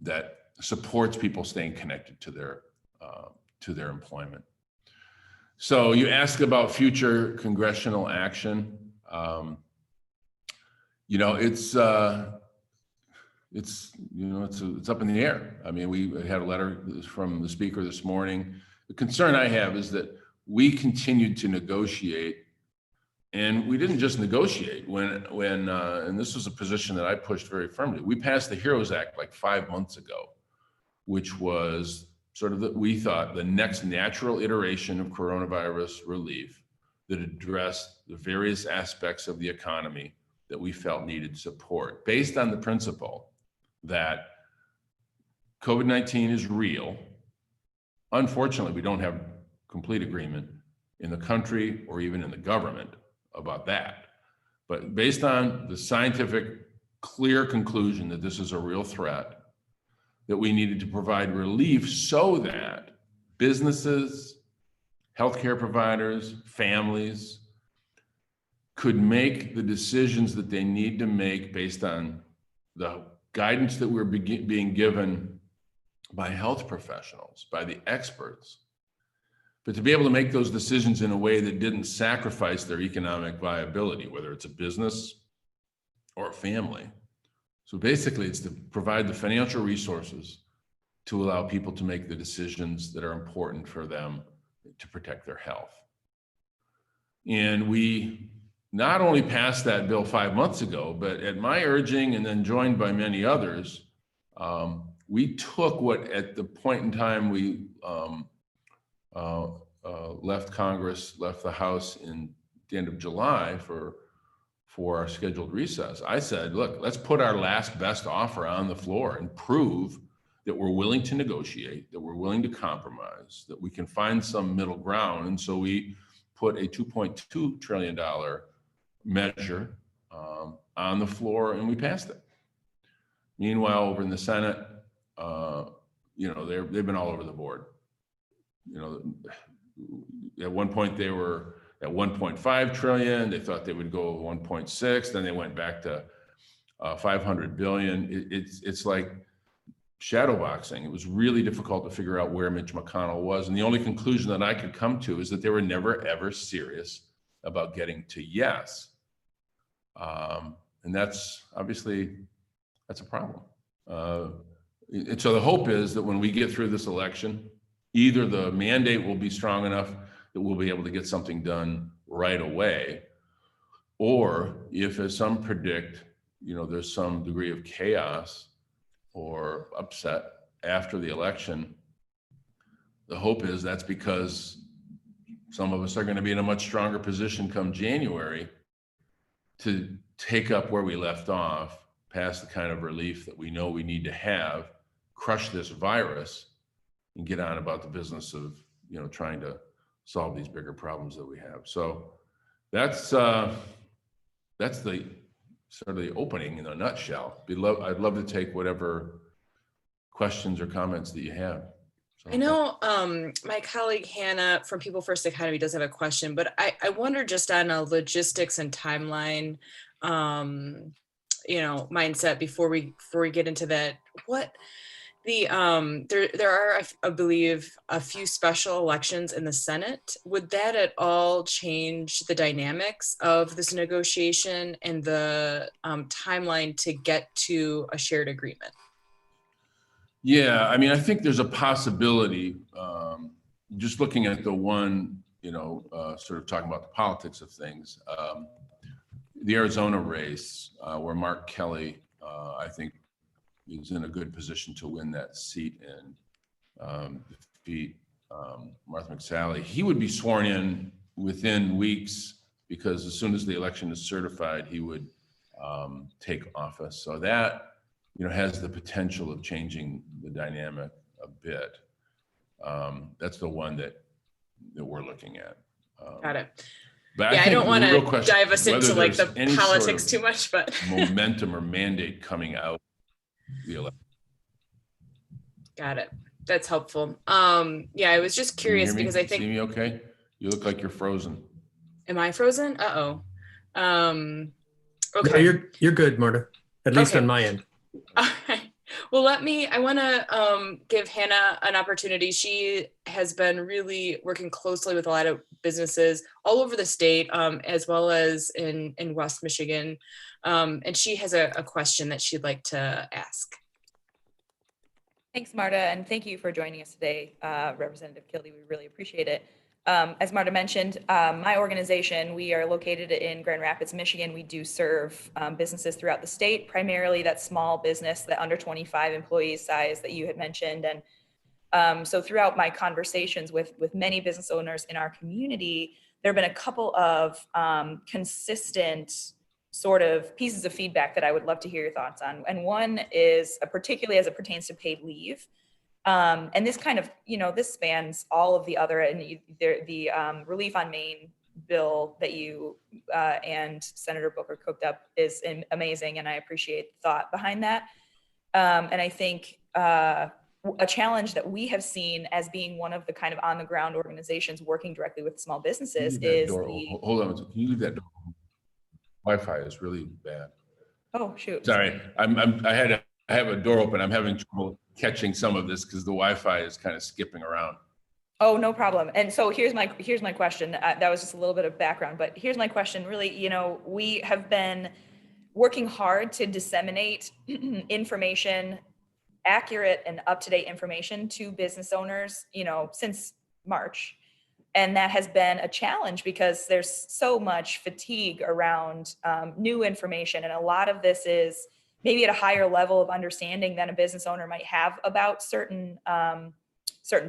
that supports people staying connected to their employment. So you ask about future congressional action. It's up in the air. I mean, we had a letter from the speaker this morning. The concern I have is that we continued to negotiate, and we didn't just negotiate and this was a position that I pushed very firmly. We passed the HEROES Act like 5 months ago, which was sort of we thought the next natural iteration of coronavirus relief that addressed the various aspects of the economy that we felt needed support, based on the principle that COVID-19 is real. Unfortunately, we don't have complete agreement in the country or even in the government about that. But based on the scientific, clear conclusion that this is a real threat, that we needed to provide relief so that businesses, healthcare providers, families could make the decisions that they need to make based on the guidance that we're being given by health professionals, by the experts, but to be able to make those decisions in a way that didn't sacrifice their economic viability, whether it's a business or a family. So basically, it's to provide the financial resources to allow people to make the decisions that are important for them to protect their health. And we not only passed that bill 5 months ago, but at my urging and then joined by many others, we took what at the point in time we left Congress, left the House in the end of July for our scheduled recess. I said, look, let's put our last best offer on the floor and prove that we're willing to negotiate, that we're willing to compromise, that we can find some middle ground. And so we put a $2.2 trillion measure on the floor, and we passed it. Meanwhile, over in the Senate, they've been all over the board. At one point they were at 1.5 trillion. They thought they would go 1.6. Then they went back to 500 billion. It's like shadow boxing. It was really difficult to figure out where Mitch McConnell was. And the only conclusion that I could come to is that they were never, ever serious about getting to yes. And that's obviously, that's a problem. And so the hope is that when we get through this election, either the mandate will be strong enough that we'll be able to get something done right away, or if, as some predict, there's some degree of chaos or upset after the election, the hope is that's because some of us are going to be in a much stronger position come January to take up where we left off, pass the kind of relief that we know we need to have, crush this virus, and get on about the business of trying to solve these bigger problems that we have. So that's the sort of the opening in a nutshell. I'd love to take whatever questions or comments that you have. So,
I know my colleague Hannah from People First Academy does have a question, but I wonder just on a logistics and timeline, mindset before we get into that. What there are, I believe, a few special elections in the Senate. Would that at all change the dynamics of this negotiation and the timeline to get to a shared agreement?
Yeah, I mean, I think there's a possibility, just looking at the one, sort of talking about the politics of things, the Arizona race, where Mark Kelly, I think, is in a good position to win that seat and defeat Martha McSally. He would be sworn in within weeks because as soon as the election is certified, he would take office. So that, has the potential of changing the dynamic a bit. That's the one that we're looking at.
Got it.
But
Yeah, I don't want to dive us into like the politics too much, but
momentum or mandate coming out the election.
Got it. That's helpful. Yeah, I was just curious because I think.
See me okay? You look like you're frozen.
Am I frozen? Uh-oh. Okay.
No, you're good, Marta. At least on my end.
Okay. Well, I want to give Hannah an opportunity. She has been really working closely with a lot of businesses all over the state, as well as in West Michigan. And she has a question that she'd like to ask.
Thanks, Marta, and thank you for joining us today, Representative Kildee. We really appreciate it. As Marta mentioned, my organization, we are located in Grand Rapids, Michigan. We do serve businesses throughout the state, primarily that small business, the under 25 employees size that you had mentioned. And so throughout my conversations with many business owners in our community, there have been a couple of consistent sort of pieces of feedback that I would love to hear your thoughts on. And one is particularly as it pertains to paid leave. And this kind of, this spans all of the other, and the Relief on Main bill that you and Senator Booker cooked up is amazing, and I appreciate the thought behind that. And I think a challenge that we have seen as being one of the kind of on the ground organizations working directly with small businesses is
hold on, can you leave that door? Wi-Fi is really bad.
Oh, shoot.
Sorry, I have a door open. I'm having trouble catching some of this because the Wi-Fi is kind of skipping around.
Oh, no problem. And so here's my question. That was just a little bit of background, but here's my question. Really, we have been working hard to disseminate information, accurate and up-to-date information to business owners, since March. And that has been a challenge because there's so much fatigue around new information. And a lot of this is maybe at a higher level of understanding than a business owner might have about certain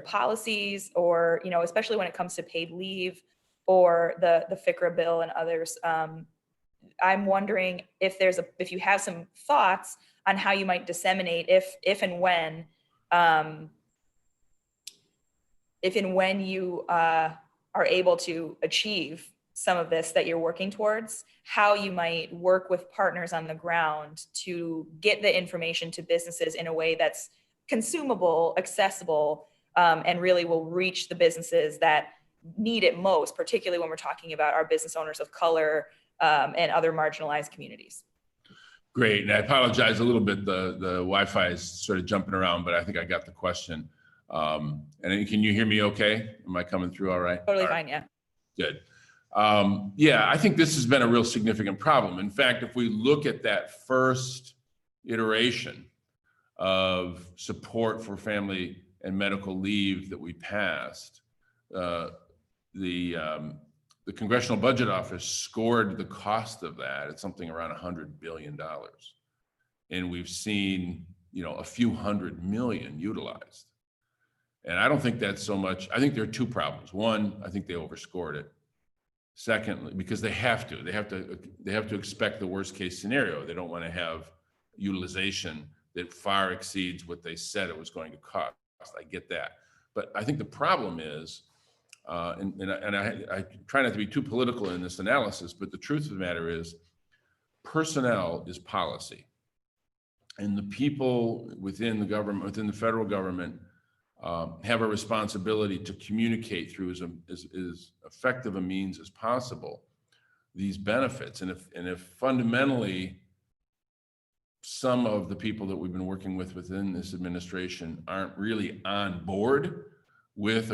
policies, or, especially when it comes to paid leave or the FCRA bill and others. I'm wondering if you have some thoughts on how you might disseminate if and when you are able to achieve some of this that you're working towards, how you might work with partners on the ground to get the information to businesses in a way that's consumable, accessible, and really will reach the businesses that need it most, particularly when we're talking about our business owners of color and other marginalized communities.
Great, and I apologize a little bit. The Wi-Fi is sort of jumping around, but I think I got the question. And can you hear me okay? Am I coming through all right?
Totally fine, yeah.
Good. Yeah, I think this has been a real significant problem. In fact, if we look at that first iteration of support for family and medical leave that we passed, the Congressional Budget Office scored the cost of that at something around $100 billion. And we've seen, a few $100 million utilized. And I don't think that's so much. I think there are two problems. One, I think they overscored it. Secondly, because they have to expect the worst case scenario. They don't want to have utilization that far exceeds what they said it was going to cost. I get that. But I think the problem is, and I try not to be too political in this analysis, but the truth of the matter is personnel is policy. And the people within the government, within the federal government, have a responsibility to communicate through as effective a means as possible these benefits. And if fundamentally some of the people that we've been working with within this administration aren't really on board with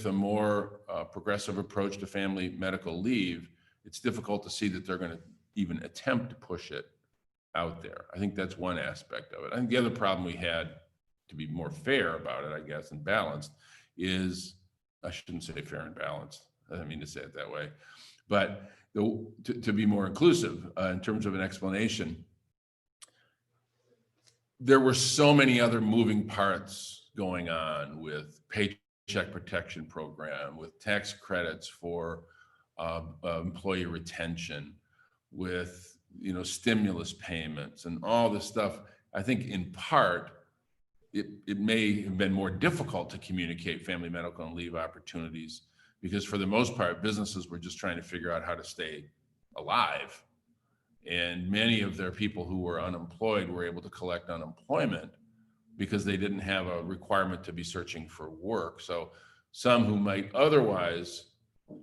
a more progressive approach to family medical leave, it's difficult to see that they're going to even attempt to push it out there. I think that's one aspect of it. I think the other problem we had, to be more fair about it, I guess, and balanced, is, I shouldn't say fair and balanced, I didn't mean to say it that way, but to be more inclusive in terms of an explanation, there were so many other moving parts going on with Paycheck protection program, with tax credits for employee retention, with stimulus payments and all this stuff. I think in part, it may have been more difficult to communicate family medical and leave opportunities because for the most part, businesses were just trying to figure out how to stay alive. And many of their people who were unemployed were able to collect unemployment because they didn't have a requirement to be searching for work. So some who might otherwise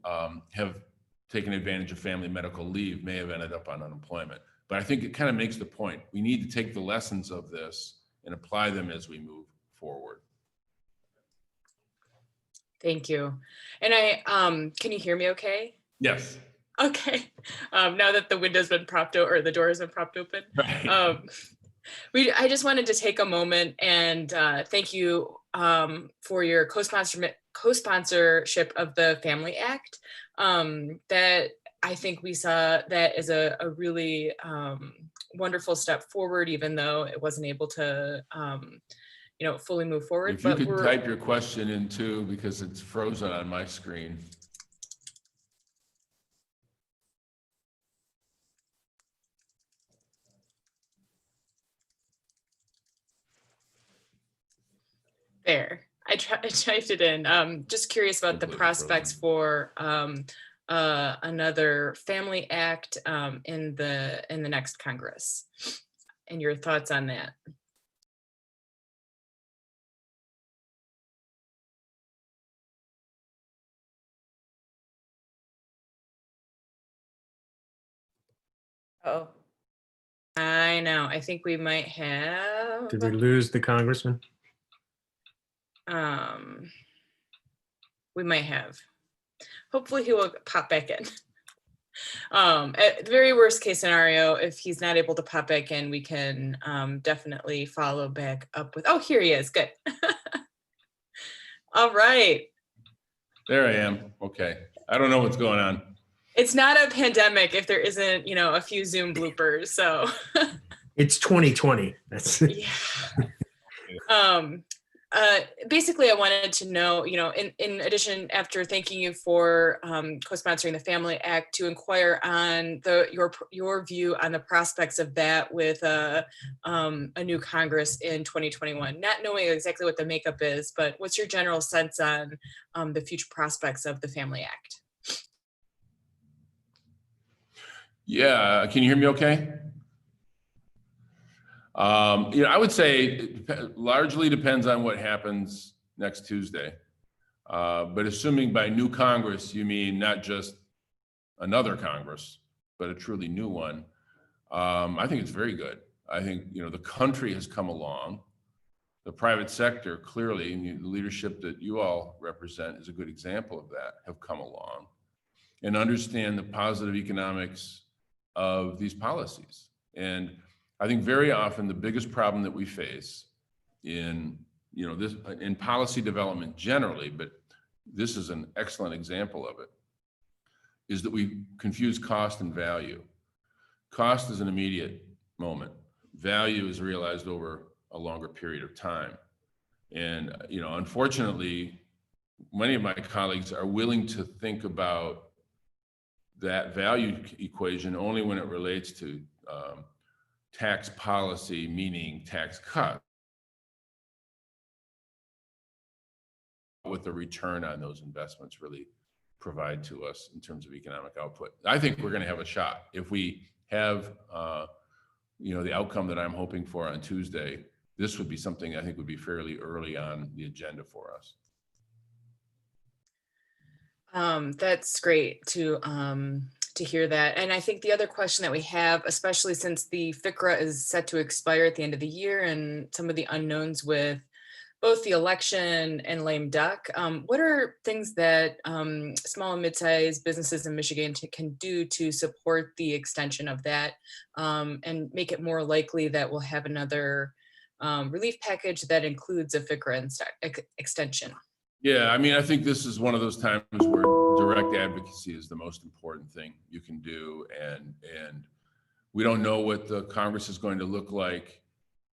have taken advantage of family medical leave may have ended up on unemployment. But I think it kind of makes the point. We need to take the lessons of this and apply them as we move forward.
Thank you. And can you hear me okay?
Yes.
Okay. Now that the window's been propped or the door has been propped open.
Right.
I just wanted to take a moment and thank you for your co-sponsorship of the Family Act. That I think we saw that as a really wonderful step forward, even though it wasn't able to fully move forward.
If you could type your question in too, because it's frozen on my screen.
There, I typed it in. Just curious about the prospects for another Family Act in the next Congress, and your thoughts on that.
Oh,
I know. I think we might have.
Did we lose the congressman?
We might have. Hopefully he will pop back in. At the very worst case scenario, if he's not able to pop back in, we can definitely follow back up with, oh, here he is, good. All right.
There I am, okay. I don't know what's going on.
It's not a pandemic if there isn't, a few Zoom bloopers, so.
It's 2020. That's
yeah. Basically, I wanted to know, in addition, after thanking you for co-sponsoring the Family Act, to inquire on your view on the prospects of that with a new Congress in 2021. Not knowing exactly what the makeup is, but what's your general sense on the future prospects of the Family Act?
Yeah, can you hear me okay? I would say it largely depends on what happens next Tuesday. But assuming by new Congress, you mean not just another Congress, but a truly new one, I think it's very good. I think, the country has come along. The private sector, clearly, and the leadership that you all represent is a good example of that, have come along and understand the positive economics of these policies. And I think very often the biggest problem that we face in policy development generally, but this is an excellent example of it, is that we confuse cost and value. Cost is an immediate moment. Value is realized over a longer period of time. And unfortunately, many of my colleagues are willing to think about that value equation only when it relates to tax policy, meaning tax cut, what the return on those investments really provide to us in terms of economic output. I think we're going to have a shot if we have the outcome that I'm hoping for on Tuesday. This would be something I think would be fairly early on the agenda for us.
That's great to hear that. And I think the other question that we have, especially since the FCRA is set to expire at the end of the year and some of the unknowns with both the election and lame duck, what are things that small and mid-sized businesses in Michigan can do to support the extension of that and make it more likely that we'll have another relief package that includes a FCRA extension?
Yeah, I think this is one of those times where direct advocacy is the most important thing you can do. And we don't know what the Congress is going to look like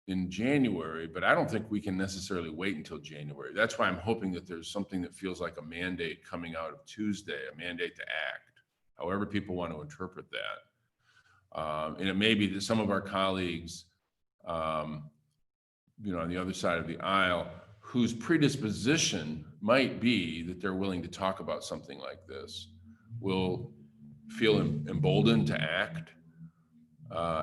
in January, but I don't think we can necessarily wait until January. That's why I'm hoping that there's something that feels like a mandate coming out of Tuesday, a mandate to act, however people want to interpret that. And it may be that some of our colleagues, on the other side of the aisle, whose predisposition might be that they're willing to talk about something like this, will feel emboldened to act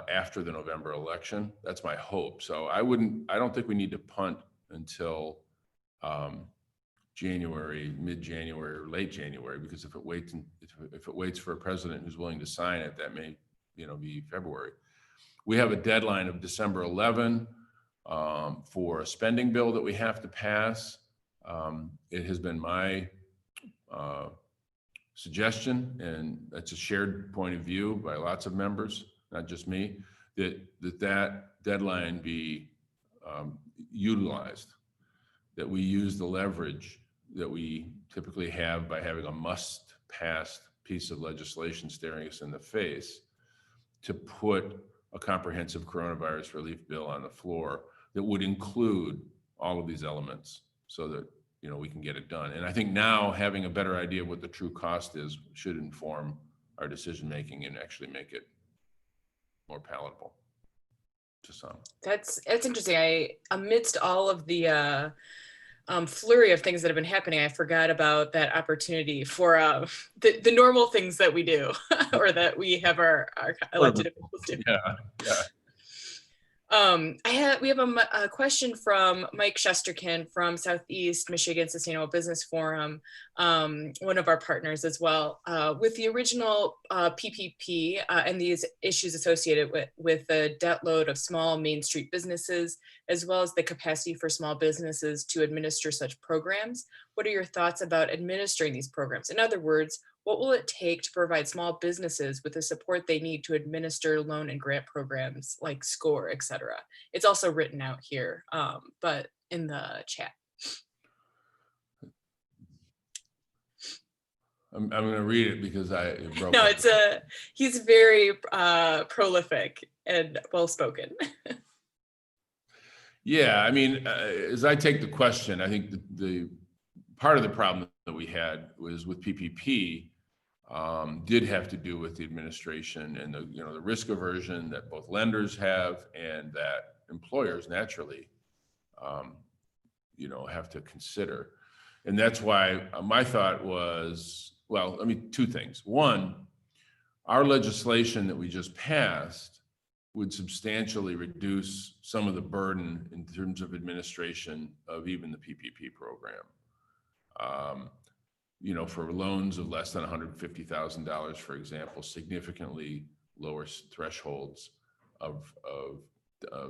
after the November election. That's my hope. So I don't think we need to punt until January, mid-January or late January, because if it waits for a president who's willing to sign it, that may, be February. We have a deadline of December 11 for a spending bill that we have to pass. It has been my suggestion, and that's a shared point of view by lots of members, not just me, that deadline be utilized, that we use the leverage that we typically have by having a must-pass piece of legislation staring us in the face to put a comprehensive coronavirus relief bill on the floor that would include all of these elements so that we can get it done. And I think now having a better idea of what the true cost is should inform our decision making and actually make it more palatable to some.
That's interesting. Amidst all of the flurry of things that have been happening, I forgot about that opportunity for the normal things that we do or that we have our elected officials do.
Yeah.
We have a question from Mike Shesterkin from Southeast Michigan Sustainable Business Forum, one of our partners as well. With the original PPP and these issues associated with the debt load of small Main Street businesses, as well as the capacity for small businesses to administer such programs, what are your thoughts about administering these programs? In other words, what will it take to provide small businesses with the support they need to administer loan and grant programs like SCORE, et cetera? It's also written out here, but in the chat.
I'm going to read it because
he's very prolific and well-spoken.
Yeah, I mean, as I take the question, I think the part of the problem that we had was with PPP did have to do with the administration and the risk aversion that both lenders have and that employers naturally have to consider. And that's why my thought was, two things. One, our legislation that we just passed would substantially reduce some of the burden in terms of administration of even the PPP program. For loans of less than $150,000, for example, significantly lower thresholds of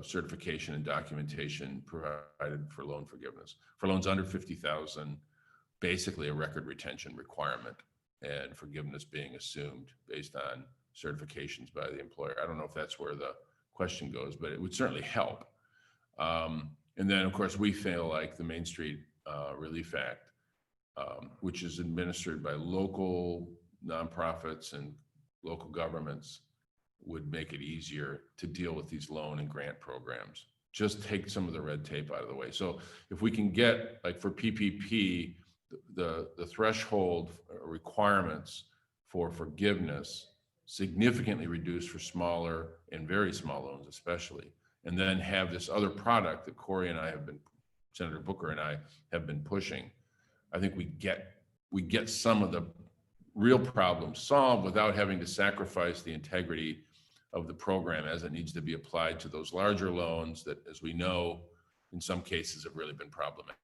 certification and documentation provided for loan forgiveness. For loans under $50,000, basically a record retention requirement and forgiveness being assumed based on certifications by the employer. I don't know if that's where the question goes, but it would certainly help. And then, of course, we feel like the Main Street Relief Act, which is administered by local nonprofits and local governments, would make it easier to deal with these loan and grant programs. Just take some of the red tape out of the way. So if we can get, like for PPP, the threshold requirements for forgiveness significantly reduced for smaller and very small loans especially, and then have this other product that Senator Booker and I have been pushing, I think we get some of the real problems solved without having to sacrifice the integrity of the program as it needs to be applied to those larger loans that, as we know, in some cases have really been problematic.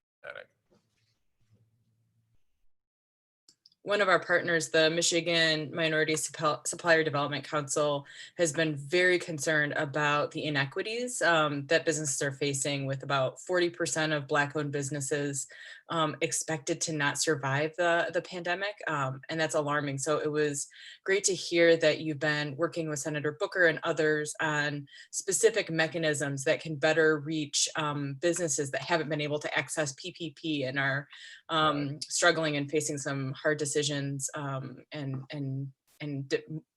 One of our partners, the Michigan Minority Supplier Development Council, has been very concerned about the inequities that businesses are facing, with about 40% of Black-owned businesses expected to not survive the pandemic, and that's alarming. So it was great to hear that you've been working with Senator Booker and others on specific mechanisms that can better reach businesses that haven't been able to access PPP and are struggling and facing some hard decisions and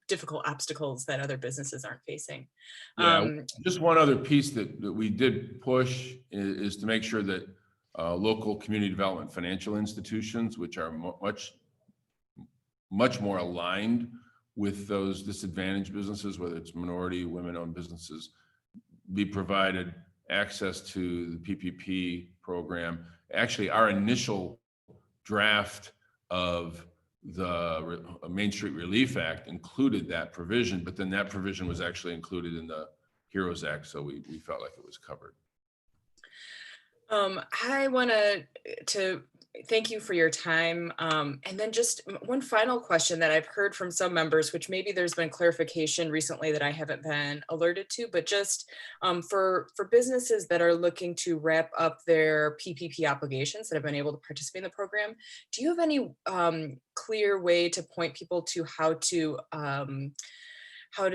difficult obstacles that other businesses aren't facing.
Yeah, just one other piece that we did push is to make sure that local community development financial institutions, which are much more aligned with those disadvantaged businesses, whether it's minority, women-owned businesses, be provided access to the PPP program. Actually, our initial draft of the Main Street Relief Act included that provision, but then that provision was actually included in the HEROES Act, so we felt like it was covered.
I want to thank you for your time. And then just one final question that I've heard from some members, which maybe there's been clarification recently that I haven't been alerted to, but just for businesses that are looking to wrap up their PPP obligations that have been able to participate in the program, do you have any clear way to point people to how to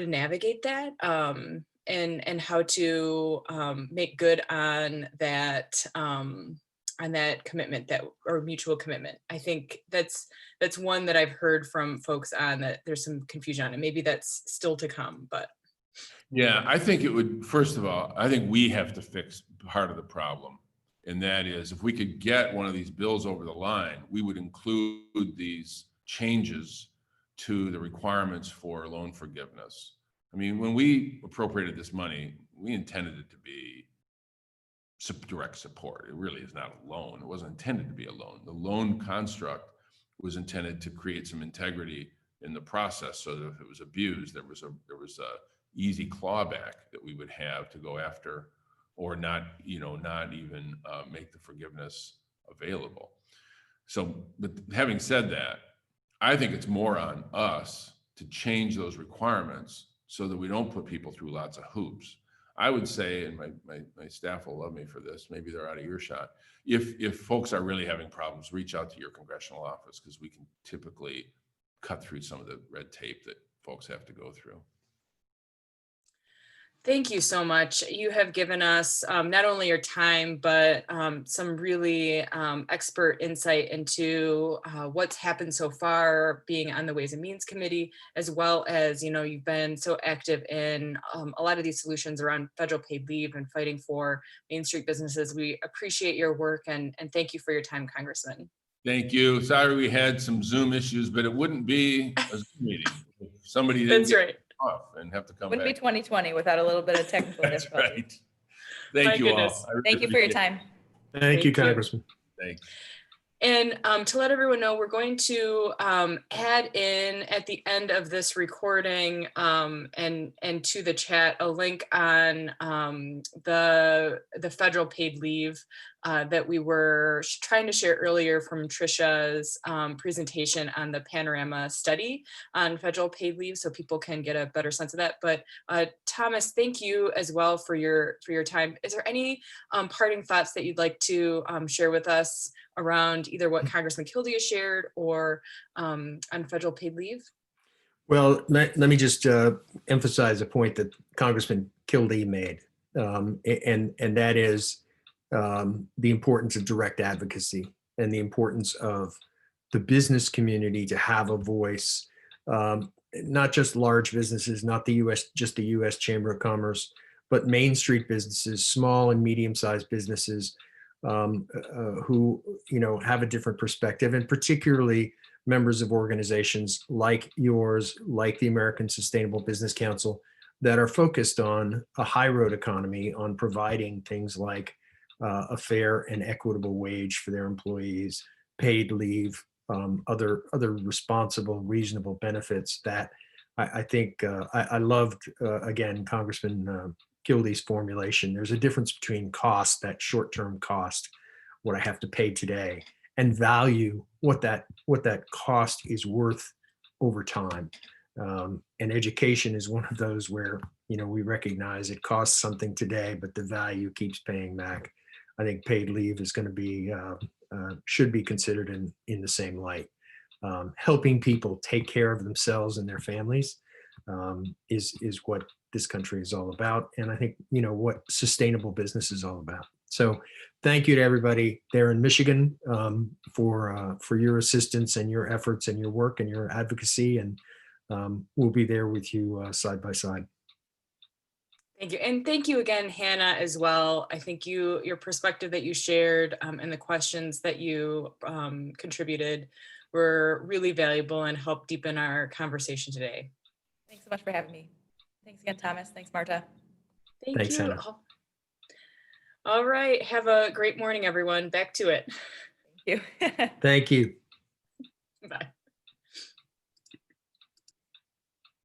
navigate that? And how to make good on that commitment, or mutual commitment. I think that's one that I've heard from folks on that there's some confusion on, and maybe that's still to come. But
yeah, I think it would. First of all, I think we have to fix part of the problem, and that is if we could get one of these bills over the line, we would include these changes to the requirements for loan forgiveness. I mean, when we appropriated this money, we intended it to be direct support. It really is not a loan. It wasn't intended to be a loan. The loan construct was intended to create some integrity in the process, so that if it was abused, there was a easy clawback that we would have to go after, or not even make the forgiveness available. So, but having said that, I think it's more on us to change those requirements so that we don't put people through lots of hoops. I would say, and my staff will love me for this, maybe they're out of earshot, if folks are really having problems, reach out to your congressional office, because we can typically cut through some of the red tape that folks have to go through.
thank you so much. You have given us not only your time, but some really expert insight into what's happened so far, being on the Ways and Means Committee, as well as, you've been so active in a lot of these solutions around federal paid leave and fighting for Main Street businesses. We appreciate your work, and thank you for your time, Congressman.
Thank you. Sorry we had some Zoom issues, but it wouldn't be a Zoom meeting if somebody didn't
That's
get
right.
off and have to come
Wouldn't be
back.
2020 without a little bit of technical
That's
difficulty.
right. Thank
My
you
goodness.
all. I really
Thank you for your
appreciate it.
time.
Thank you,
Thank you.
Congressman.
Thanks.
And to let everyone know, we're going to add in at the end of this recording and to the chat a link on the federal paid leave that we were trying to share earlier from Trisha's presentation on the Panorama study on federal paid leave, so people can get a better sense of that. But Thomas, thank you as well for your time. Is there any parting thoughts that you'd like to share with us around either what Congressman Kildee has shared or on federal paid leave?
Well, let me just emphasize a point that Congressman Kildee made, and that is the importance of direct advocacy and the importance of the business community to have a voice, not just large businesses, not just the U.S. Chamber of Commerce, but Main Street businesses, small and medium-sized businesses who have a different perspective, and particularly members of organizations like yours, like the American Sustainable Business Council, that are focused on a high road economy, on providing things like a fair and equitable wage for their employees, paid leave, other responsible, reasonable benefits. That I think I loved, again, Congressman Kildee's formulation. There's a difference between cost, that short-term cost, what I have to pay today, and value, what that cost is worth over time. And education is one of those where we recognize it costs something today, but the value keeps paying back. I think paid leave is going to be should be considered in the same light. Helping people take care of themselves and their families is what this country is all about, and I think what sustainable business is all about. So, thank you to everybody there in Michigan for your assistance and your efforts and your work and your advocacy, and we'll be there with you side by side.
Thank you. And thank you again, Hannah, as well. I think your perspective that you shared and the questions that you contributed were really valuable and helped deepen our conversation today.
Thanks so much for having me. Thanks again, Thomas. Thanks, Marta.
Thank
Thanks,
you.
Hannah.
All right. Have a great morning, everyone. Back to it.
Thank you.
Thank you.